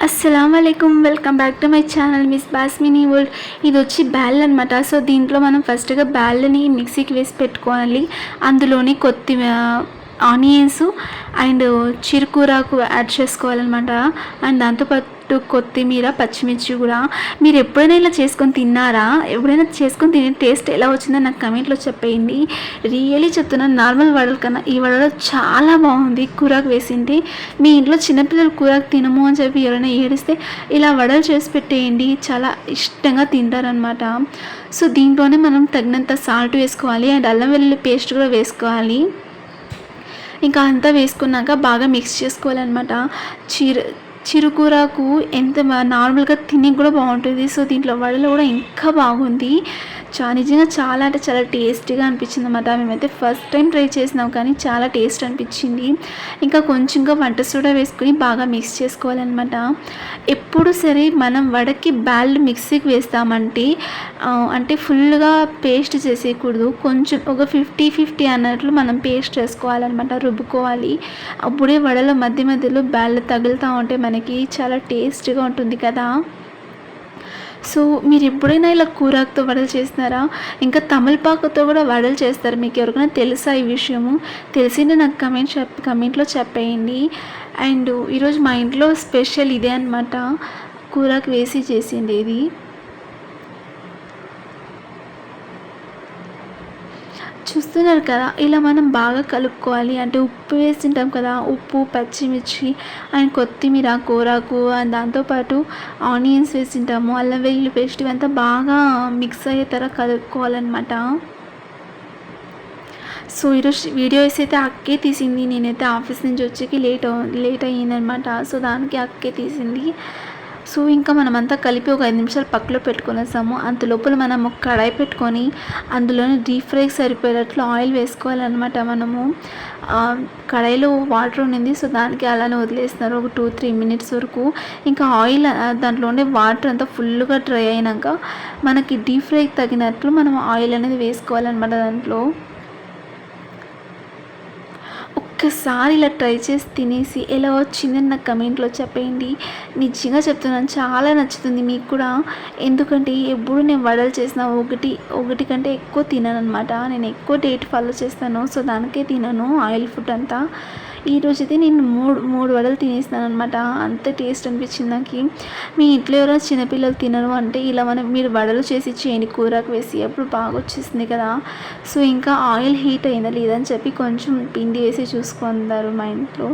అస్సలాముఅలైకుం, welcome back to my channel miss బాస్మినీ world. ఇది వచ్చి బ్యాల్ అనమాట. సో దీంట్లో మనం ఫస్ట్గా బ్యాల్ని మిక్సీకి వేసి పెట్టుకోవాలి. అందులోని ఆనియన్స్ అండ్ చిరుకూరకు యాడ్ చేసుకోవాలన్నమాట. అండ్ దాంతోపాటు కొత్తిమీర, పచ్చిమిర్చి కూడా. మీరు ఎప్పుడైనా ఇలా చేసుకొని తిన్నారా? ఎప్పుడైనా చేసుకొని తినే టేస్ట్ ఎలా వచ్చిందో నాకు కమెంట్లో చెప్పేయండి. రియలీ చెప్తున్నాను, నార్మల్ వడల కన్నా ఈ వడలో చాలా బాగుంది. కూరకు వేసింది. మీ ఇంట్లో చిన్నపిల్లలు కూరకు తినము అని చెప్పి ఎవరైనా ఏడిస్తే ఇలా వడలు చేసి పెట్టేయండి, చాలా ఇష్టంగా తింటారనమాట. సో దీంట్లోనే మనం తగినంత సాల్ట్ వేసుకోవాలి అండ్ అల్లం వెల్లుల్లి పేస్ట్ కూడా వేసుకోవాలి. ఇంకా అంతా వేసుకున్నాక బాగా మిక్స్ చేసుకోవాలన్నమాట. చిరుకూరకు ఎంత నార్మల్గా తిని కూడా బాగుంటుంది. సో దీంట్లో వడలు కూడా ఇంకా బాగుంది. నిజంగా చాలా అంటే చాలా టేస్టీగా అనిపించింది అన్నమాట. మేమైతే ఫస్ట్ టైం ట్రై చేసినాం కానీ చాలా టేస్ట్ అనిపించింది. ఇంకా కొంచెంగా వంట సోడా వేసుకుని బాగా మిక్స్ చేసుకోవాలన్నమాట. ఎప్పుడు సరే మనం వడకి బ్యాల్ మిక్సీకి వేస్తామంటే అంటే ఫుల్గా పేస్ట్ చేసేయకూడదు. కొంచెం ఒక 50-50 అన్నట్లు మనం పేస్ట్ చేసుకోవాలన్నమాట, రుబ్బుకోవాలి. అప్పుడే వడల మధ్య మధ్యలో బ్యాల్ తగులుతూ ఉంటే మనకి చాలా టేస్ట్గా ఉంటుంది కదా. సో మీరు ఎప్పుడైనా ఇలా కూరాకుతో వడలు చేస్తున్నారా? ఇంకా తమలపాకుతో కూడా వడలు చేస్తారు. మీకు ఎవరికైనా తెలుసా ఈ విషయము? తెలిసిందే నాకు కమెంట్లో చెప్పేయండి. అండ్ ఈరోజు మా ఇంట్లో స్పెషల్ ఇదే అనమాట, కూరాకు వేసి చేసింది ఇది. చూస్తున్నారు కదా, ఇలా మనం బాగా కలుపుకోవాలి. అంటే ఉప్పు వేసింటాం కదా, ఉప్పు, పచ్చిమిర్చి అండ్ కొత్తిమీర, కూరాకు అండ్ దాంతోపాటు ఆనియన్స్ వేసింటాము, అల్లం వెల్లుల్లి పేస్ట్, ఇవంతా బాగా మిక్స్ అయ్యేతర కలుపుకోవాలన్నమాట. సో ఈరోజు వీడియో అయితే అక్కే తీసింది. నేనైతే ఆఫీస్ నుంచి వచ్చేకి లేట్ అయ్యిందనమాట. సో దానికి అక్కే తీసింది. సో ఇంకా మనమంతా కలిపి ఒక 5 నిమిషాలు పక్కలో పెట్టుకొనేసాము. అంత లోపల మనం ఒక కడాయి పెట్టుకొని అందులోనే డీప్ ఫ్రైకి సరిపోయేటట్లు ఆయిల్ వేసుకోవాలన్నమాట. మనము కడాయిలో వాటర్ ఉండింది, సో దానికి అలానే వదిలేస్తున్నారు ఒక 2-3 మినిట్స్ వరకు. ఇంకా ఆయిల్ దాంట్లో ఉండే వాటర్ అంతా ఫుల్గా డ్రై అయినాక మనకి డీప్ ఫ్రైకి తగినట్లు మనం ఆయిల్ అనేది వేసుకోవాలన్నమాట. దాంట్లో ఒక్కసారి ఇలా ట్రై చేసి తినేసి ఎలా వచ్చిందని నాకు కమెంట్లో చెప్పేయండి. నిజంగా చెప్తున్నాను, చాలా నచ్చుతుంది మీకు కూడా. ఎందుకంటే ఎప్పుడు నేను వడలు చేసిన ఒకటి కంటే ఎక్కువ తినను అనమాట. నేను ఎక్కువ డేట్ ఫాలో చేస్తాను, సో దానికే తినను ఆయిల్ ఫుడ్ అంతా. ఈరోజైతే నేను మూడు వడలు తినేస్తాను అనమాట. అంత టేస్ట్ అనిపించింది నాకు. మీ ఇంట్లో ఎవరైనా చిన్నపిల్లలు తినరు అంటే ఇలా మీరు వడలు చేసి చేయండి, కూరకు వేసి, అప్పుడు బాగా వచ్చేసింది కదా. సో ఇంకా ఆయిల్ హీట్ అయిందా లేదని చెప్పి కొంచెం పిండి వేసి చూసుకుంటారు మా ఇంట్లో.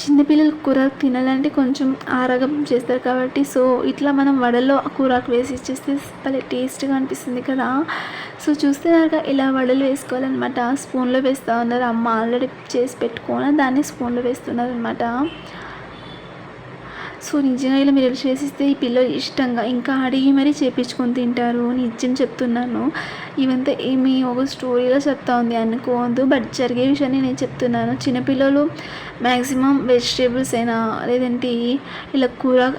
చిన్నపిల్లలు కూరాకు తినాలంటే కొంచెం ఆరగం చేస్తారు కాబట్టి, సో ఇట్లా మనం వడల్లో కూరాకు వేసి ఇచ్చేస్తే భలే టేస్ట్గా అనిపిస్తుంది కదా. సో చూస్తున్నారుగా ఇలా వడలు వేసుకోవాలన్నమాట. స్పూన్లో వేస్తూ ఉన్నారు. అమ్మ ఆల్రెడీ చేసి పెట్టుకొని దాన్ని స్పూన్లో వేస్తున్నారు అనమాట. సో నిజంగా ఇలా మీరు చేసిస్తే ఈ పిల్లలు ఇష్టంగా ఇంకా అడిగి మరీ చేపించుకొని తింటారు. నిజం చెప్తున్నాను. ఇవంతా ఏమి ఒక స్టోరీలో చెప్తా ఉంది అనుకోవద్దు, బట్ జరిగే విషయాన్ని నేను చెప్తున్నాను. చిన్నపిల్లలు మ్యాక్సిమం వెజిటేబుల్స్ అయినా లేదంటే ఇలా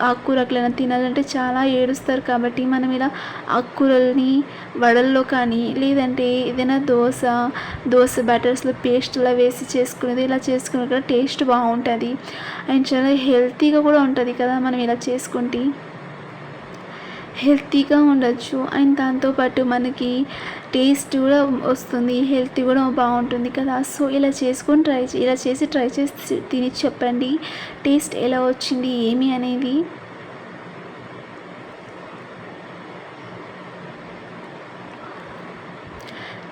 ఆకుకూరలైనా తినాలంటే చాలా ఏడుస్తారు. కాబట్టి మనం ఇలా ఆకుకూరల్ని వడల్లో కానీ లేదంటే ఏదైనా దోశ బ్యాటర్స్లో పేస్ట్లా వేసి చేసుకునేది ఇలా చేసుకునే కూడా టేస్ట్ బాగుంటుంది అండ్ చాలా హెల్తీగా కూడా ఉంటుంది కదా. మనం ఇలా చేసుకుంటే హెల్తీగా ఉండొచ్చు అండ్ దాంతోపాటు మనకి టేస్ట్ కూడా వస్తుంది, హెల్తీ కూడా బాగుంటుంది కదా. సో ఇలా చేసుకొని ఇలా చేసి ట్రై చేసి తిని చెప్పండి టేస్ట్ ఎలా వచ్చింది ఏమి అనేది.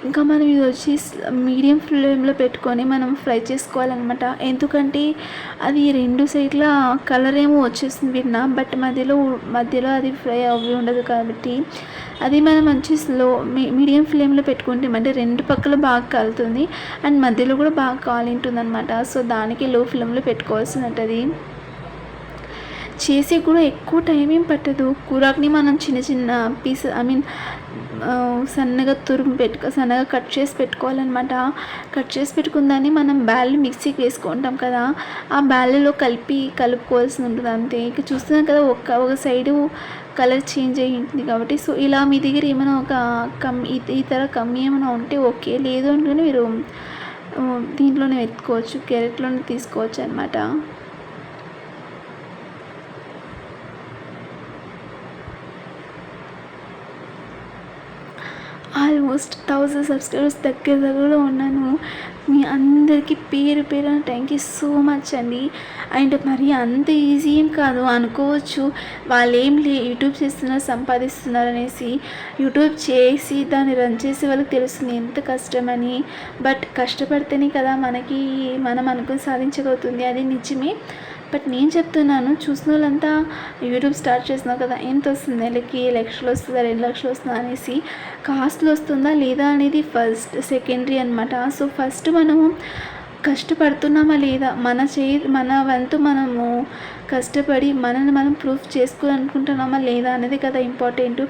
ఇంకా మనం ఇది వచ్చి మీడియం ఫ్లేమ్లో పెట్టుకొని మనం ఫ్రై చేసుకోవాలన్నమాట. ఎందుకంటే అది 2 సైడ్ల కలర్ ఏమో వచ్చేస్తుంది విన్నా, బట్ మధ్యలో అది ఫ్రై అవి ఉండదు కాబట్టి అది మనం మంచి మీడియం ఫ్లేమ్లో పెట్టుకుంటే అంటే 2 పక్కల బాగా కాలుతుంది అండ్ మధ్యలో కూడా బాగా కాలింటుంది అనమాట. సో దానికి లో ఫ్లేమ్లో పెట్టుకోవాల్సి ఉంటుంది. చేసి కూడా ఎక్కువ టైం ఏం పట్టదు. కూరాకుని మనం చిన్న పీస్ సన్నగా సన్నగా కట్ చేసి పెట్టుకోవాలన్నమాట. కట్ చేసి పెట్టుకున్న దాన్ని మనం బ్యాల్ని మిక్సీకి వేసుకుంటాం కదా, ఆ బ్యాల్లో కలుపుకోవాల్సి ఉంటుంది అంతే. ఇక చూస్తున్నాం కదా ఒక సైడు కలర్ చేంజ్ అయ్యి ఉంటుంది కాబట్టి. సో ఇలా మీ దగ్గర ఏమైనా ఒక ఈ తర కమ్మి ఏమైనా ఉంటే ఓకే, లేదు అంటే మీరు దీంట్లోనే వెతుక్కోవచ్చు, క్యారెట్లోనే తీసుకోవచ్చు అనమాట. ఆల్మోస్ట్ 1000 సబ్స్క్రైబర్స్ దగ్గరలో ఉన్నాను. మీ అందరికీ పేరు పేరున థ్యాంక్ యూ సో మచ్ అండి. అండ్ మరి అంత ఈజీ ఏం కాదు అనుకోవచ్చు, వాళ్ళు ఏం యూట్యూబ్ చేస్తున్నారు సంపాదిస్తున్నారు అనేసి. యూట్యూబ్ చేసి దాన్ని రన్ చేసే వాళ్ళకి తెలుస్తుంది ఎంత కష్టమని. బట్ కష్టపడితేనే కదా మనం అనుకుని సాధించగలుగుతుంది, అది నిజమే. బట్ నేను చెప్తున్నాను, చూసిన వాళ్ళంతా యూట్యూబ్ స్టార్ట్ చేస్తున్నావు కదా, ఎంత వస్తుంది నెలకి, లక్షలు వస్తుందా 2 లక్షలు వస్తుందా అనేసి. కాస్ట్లు వస్తుందా లేదా అనేది సెకండరీ అనమాట. సో ఫస్ట్ మనము కష్టపడుతున్నామా లేదా, మన వంతు మనము కష్టపడి మనల్ని మనం ప్రూఫ్ చేసుకోవాలనుకుంటున్నామా లేదా అనేది కదా ఇంపార్టెంట్.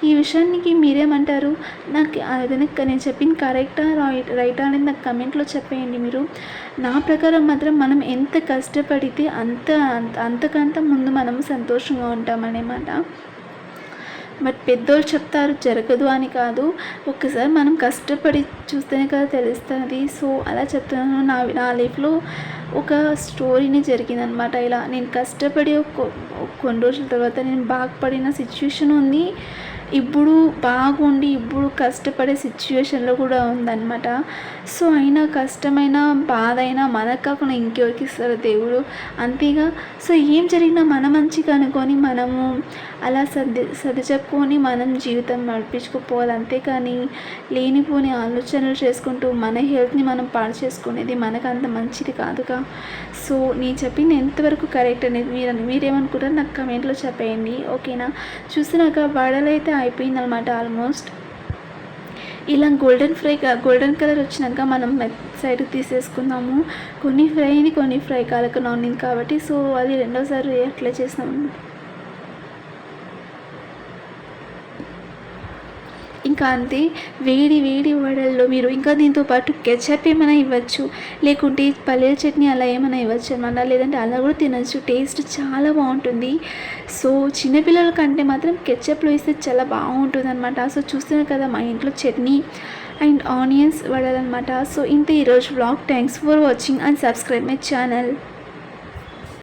ఈ విషయానికి మీరేమంటారు? నాకు ఏదైనా నేను చెప్పింది కరెక్టా రైటా అనేది నాకు కమెంట్లో చెప్పేయండి మీరు. నా ప్రకారం మాత్రం మనం ఎంత కష్టపడితే అంతకంత ముందు మనం సంతోషంగా ఉంటామన్నమాట. బట్ పెద్దోళ్ళు చెప్తారు జరగదు అని కాదు, ఒక్కసారి మనం కష్టపడి చూస్తేనే కదా తెలుస్తుంది. సో అలా చెప్తున్నాను. నా లైఫ్లో ఒక స్టోరీని జరిగిందనమాట. ఇలా నేను కష్టపడి కొన్ని రోజుల తర్వాత నేను బాగుపడిన సిచ్యువేషన్ ఉంది, ఇప్పుడు బాగుండి ఇప్పుడు కష్టపడే సిచ్యువేషన్లో కూడా ఉందన్నమాట. సో అయినా కష్టమైన బాధ అయినా మనకు కాకుండా ఇంకెవరికి ఇస్తారు దేవుడు, అంతేగా. సో ఏం జరిగినా మన మంచిగా అనుకొని మనము అలా సర్ది చెప్పుకొని మనం జీవితం నడిపించుకుపోవాలి, అంతేకాని లేనిపోని ఆలోచనలు చేసుకుంటూ మన హెల్త్ని మనం పాడు చేసుకునేది మనకు అంత మంచిది కాదుగా. సో నేను చెప్పింది ఎంతవరకు కరెక్ట్ అనేది మీరేమనుకుంటారో నాకు కమెంట్లో చెప్పేయండి, ఓకేనా. చూసినాక వడలు అయితే అయిపోయిందనమాట ఆల్మోస్ట్. ఇలా గోల్డెన్ కలర్ వచ్చినాక మనం సైడ్ తీసేసుకుందాము. కొన్ని ఫ్రై కాలక నానింది కాబట్టి, సో అది రెండోసారి అట్లా చేసినాము. ఇంకా అంతే, వేడి వడల్లో మీరు ఇంకా దీంతో పాటు కెచప్ ఏమైనా ఇవ్వచ్చు, లేకుంటే పల్లీల చట్నీ అలా ఏమైనా ఇవ్వచ్చు అనమాట. లేదంటే అలా కూడా తినచ్చు, టేస్ట్ చాలా బాగుంటుంది. సో చిన్నపిల్లల కంటే మాత్రం కెచప్లో వేస్తే చాలా బాగుంటుంది అనమాట. సో చూస్తున్నారు కదా మా ఇంట్లో చట్నీ అండ్ ఆనియన్స్ వడలన్నమాట. సో ఇంత ఈరోజు vlog. Thanks for watching and subscribe my channel.